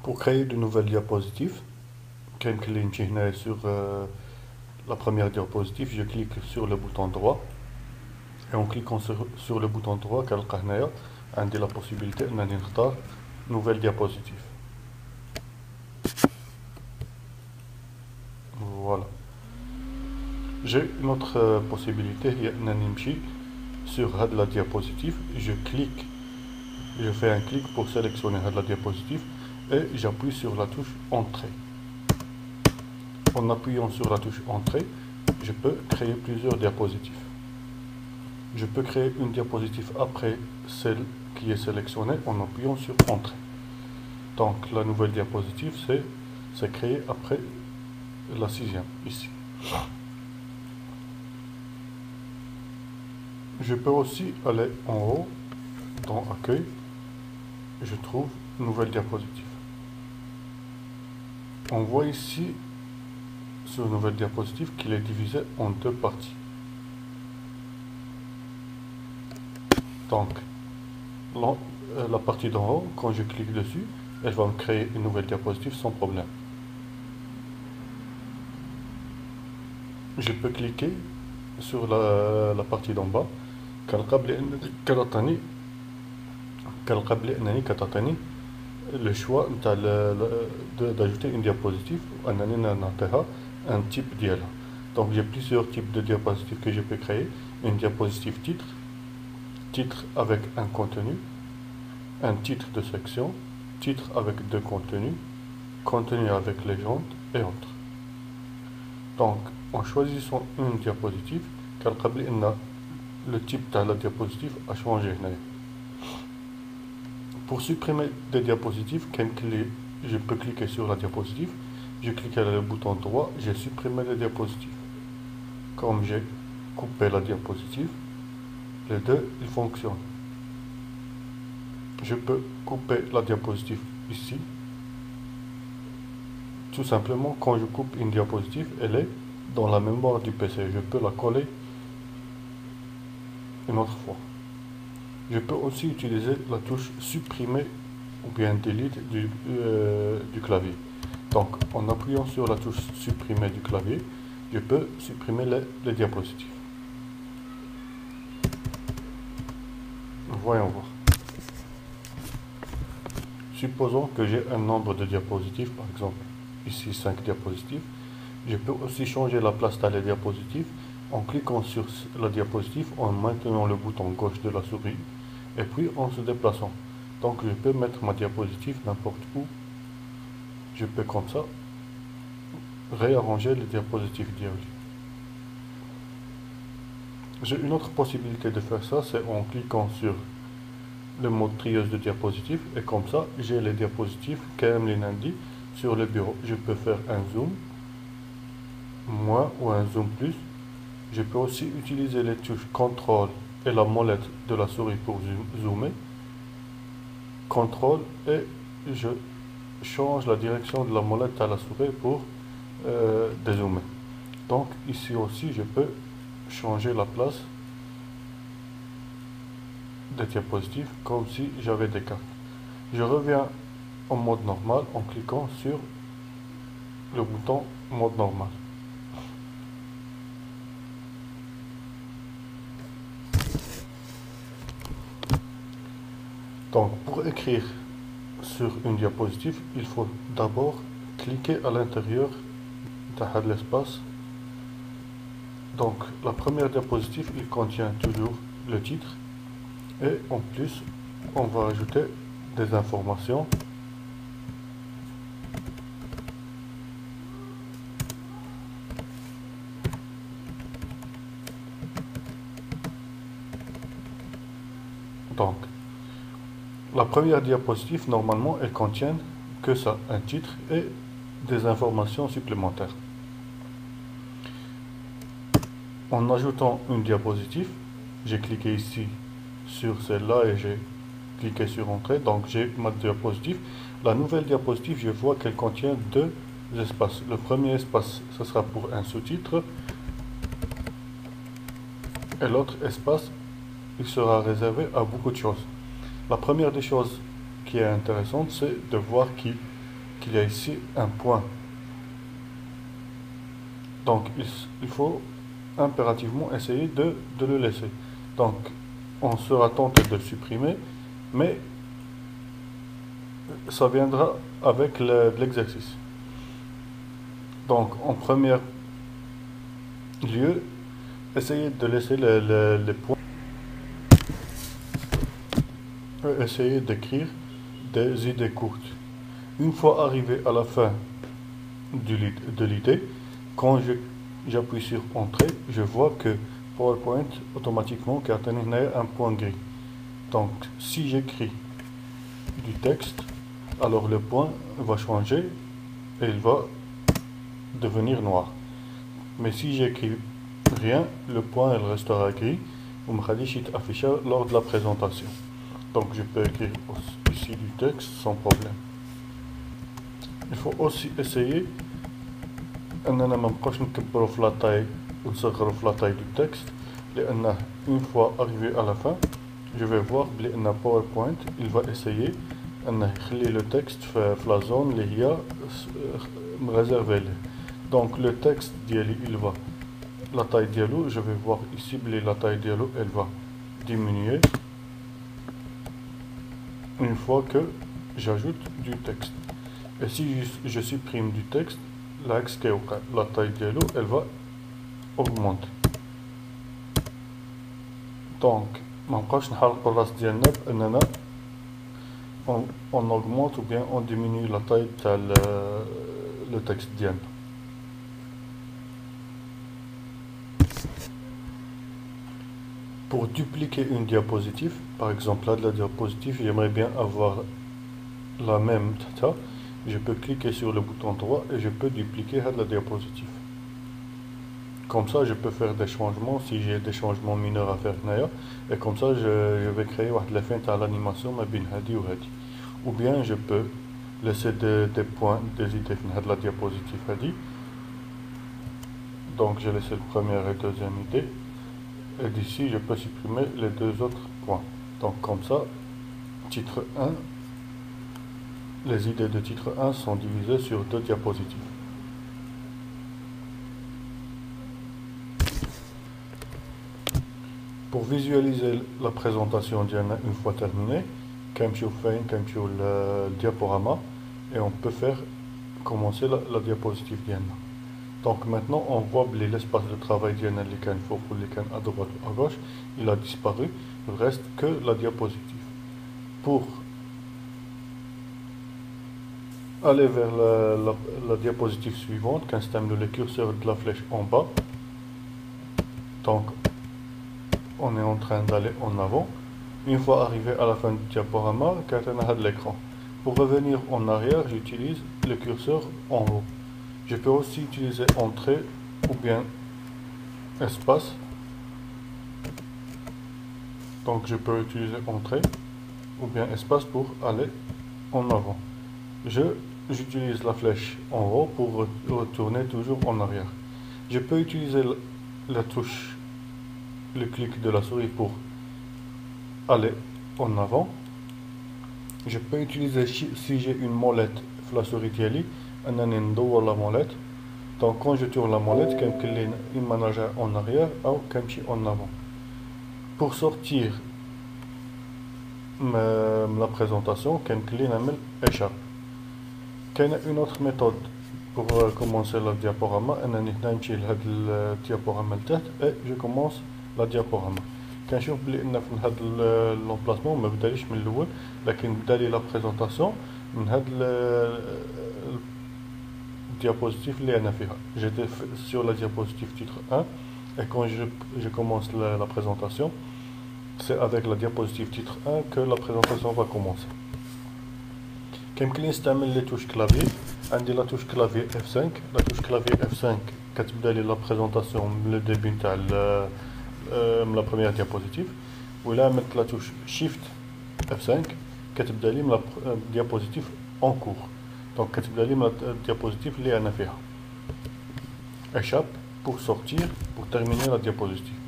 Pour créer de nouvelles diapositives, quand je clique sur la première diapositive, je clique sur le bouton droit. Et en cliquant sur le bouton droit, on a la possibilité de faire nouvelle diapositive. Voilà. J'ai une autre possibilité, sur la diapositive, je fais un clic pour sélectionner la diapositive et j'appuie sur la touche Entrée. En appuyant sur la touche Entrée, je peux créer plusieurs diapositives. Je peux créer une diapositive après celle qui est sélectionnée en appuyant sur Entrée. Donc la nouvelle diapositive, c'est créé après la sixième, ici. Je peux aussi aller en haut, dans Accueil, je trouve Nouvelle diapositive. On voit ici, sur Nouvelle diapositive, qu'il est divisé en deux parties. Donc, la partie d'en haut, quand je clique dessus, elle va me créer une nouvelle diapositive sans problème. Je peux cliquer sur la partie d'en bas, le choix d'ajouter une diapositive, un type d'IA. Donc j'ai plusieurs types de diapositives que je peux créer. Une diapositive titre avec un contenu, un titre de section, titre avec deux contenus, contenu avec légende et autres. Donc en choisissant une diapositive, le type de la diapositive a changé. Pour supprimer des diapositives, je peux cliquer sur la diapositive, je clique sur le bouton droit, j'ai supprimé les diapositives. Comme j'ai coupé la diapositive, les deux ils fonctionnent. Je peux couper la diapositive ici. Tout simplement, quand je coupe une diapositive, elle est dans la mémoire du PC. Je peux la coller une autre fois. Je peux aussi utiliser la touche supprimer ou bien delete du clavier. Donc en appuyant sur la touche supprimer du clavier, je peux supprimer les diapositives. Voyons voir. Supposons que j'ai un nombre de diapositives, par exemple ici 5 diapositives. Je peux aussi changer la place de la diapositive en cliquant sur la diapositive, en maintenant le bouton gauche de la souris et puis en se déplaçant. Donc je peux mettre ma diapositive n'importe où. Je peux comme ça réarranger les diapositives d'IA. J'ai une autre possibilité de faire ça, c'est en cliquant sur le mode trieuse de diapositives et comme ça j'ai les diapositives KM sur le bureau. Je peux faire un zoom moins ou un zoom plus. Je peux aussi utiliser les touches CTRL et la molette de la souris pour zoomer. CTRL et je change la direction de la molette à la souris pour dézoomer. Donc ici aussi je peux changer la place des diapositives comme si j'avais des cartes. Je reviens en mode normal en cliquant sur le bouton mode normal. Donc pour écrire sur une diapositive, il faut d'abord cliquer à l'intérieur de l'espace. Donc la première diapositive, il contient toujours le titre et en plus on va ajouter des informations. Donc la première diapositive, normalement, elle contient que ça, un titre et des informations supplémentaires. En ajoutant une diapositive, j'ai cliqué ici sur celle-là et j'ai cliqué sur Entrée. Donc j'ai ma diapositive. La nouvelle diapositive, je vois qu'elle contient deux espaces. Le premier espace, ce sera pour un sous-titre. Et l'autre espace, il sera réservé à beaucoup de choses. La première des choses qui est intéressante, c'est de voir qu'il qu'il y a ici un point. Donc il faut impérativement essayer de le laisser. Donc on sera tenté de le supprimer, mais ça viendra avec l'exercice. Donc en premier lieu, essayez de laisser les points. Essayez d'écrire des idées courtes. Une fois arrivé à la fin de l'idée, quand j'appuie sur Entrée, je vois que PowerPoint automatiquement a un point gris. Donc si j'écris du texte, alors le point va changer et il va devenir noir. Mais si j'écris rien, le point il restera gris ou me affiché lors de la présentation. Donc je peux écrire ici du texte sans problème. Il faut aussi essayer أننا ما نبقاوش نكبروا في لاطاي ونصغروا في لاطاي du texte لأنه une fois arrivé à la fin je vais voir بأن PowerPoint il va essayer أنه يخلي le texte في la zone اللي هي réservée له. Donc le texte ديالي il va la taille ديالو je vais voir ici بلي la taille ديالو elle va diminuer une fois que j'ajoute du texte. Et si je supprime du texte, la taille de l'eau, elle va augmenter. Donc, on augmente ou bien on diminue la taille de le texte. Pour dupliquer une diapositive, par exemple là de la diapositive, j'aimerais bien avoir la même data. Je peux cliquer sur le bouton droit et je peux dupliquer la diapositive. Comme ça, je peux faire des changements si j'ai des changements mineurs à faire. Et comme ça, je vais créer l'effet à l'animation ou bien je peux laisser des points, des idées dans la diapositive. Donc, j'ai laissé la première et deuxième idée. Et d'ici, je peux supprimer les deux autres points. Donc, comme ça, titre 1. Les idées de titre 1 sont divisées sur deux diapositives. Pour visualiser la présentation une fois terminée, le diaporama et on peut faire commencer la diapositive. Donc maintenant on voit que l'espace de travail à droite ou à gauche, il a disparu, il ne reste que la diapositive. Pour aller vers la diapositive suivante, quand le curseur de la flèche en bas, donc on est en train d'aller en avant. Une fois arrivé à la fin du diaporama, l'écran. Pour revenir en arrière, j'utilise le curseur en haut. Je peux aussi utiliser Entrée ou bien Espace. Donc je peux utiliser Entrée ou bien Espace pour aller en avant. J'utilise la flèche en haut pour retourner toujours en arrière. Je peux utiliser la touche, le clic de la souris pour aller en avant. Je peux utiliser, si j'ai une molette, la souris diali, la molette. Donc quand je tourne la molette, il manage en arrière ou en avant. Pour sortir la présentation, il échappe. Il y a une autre méthode pour commencer le diaporama. Le diaporama et je commence la diaporama. كنشوف بلي ان في هذا l'emplacement ما بداليش من الاول لكن بدالي لا بريزونطاسيون من هذا الديابوزيتيف اللي انا فيها. J'étais sur la diapositive titre 1 et quand je commence la présentation, c'est avec la diapositive titre 1 que la présentation va commencer. كيمكن لي نستعمل لي توش كلافي. عندي لا توش كلافي F5. لا توش كلافي F5 كتبدا لي لا بريزونطاسيون من لو ديبي نتاع la première diapositive. Ou là, mettre la touche Shift F5, كتبدا لي la diapositive en cours. Donc, كتبدا لي la diapositive اللي أنا فيها. Échappe pour sortir, pour terminer la diapositive.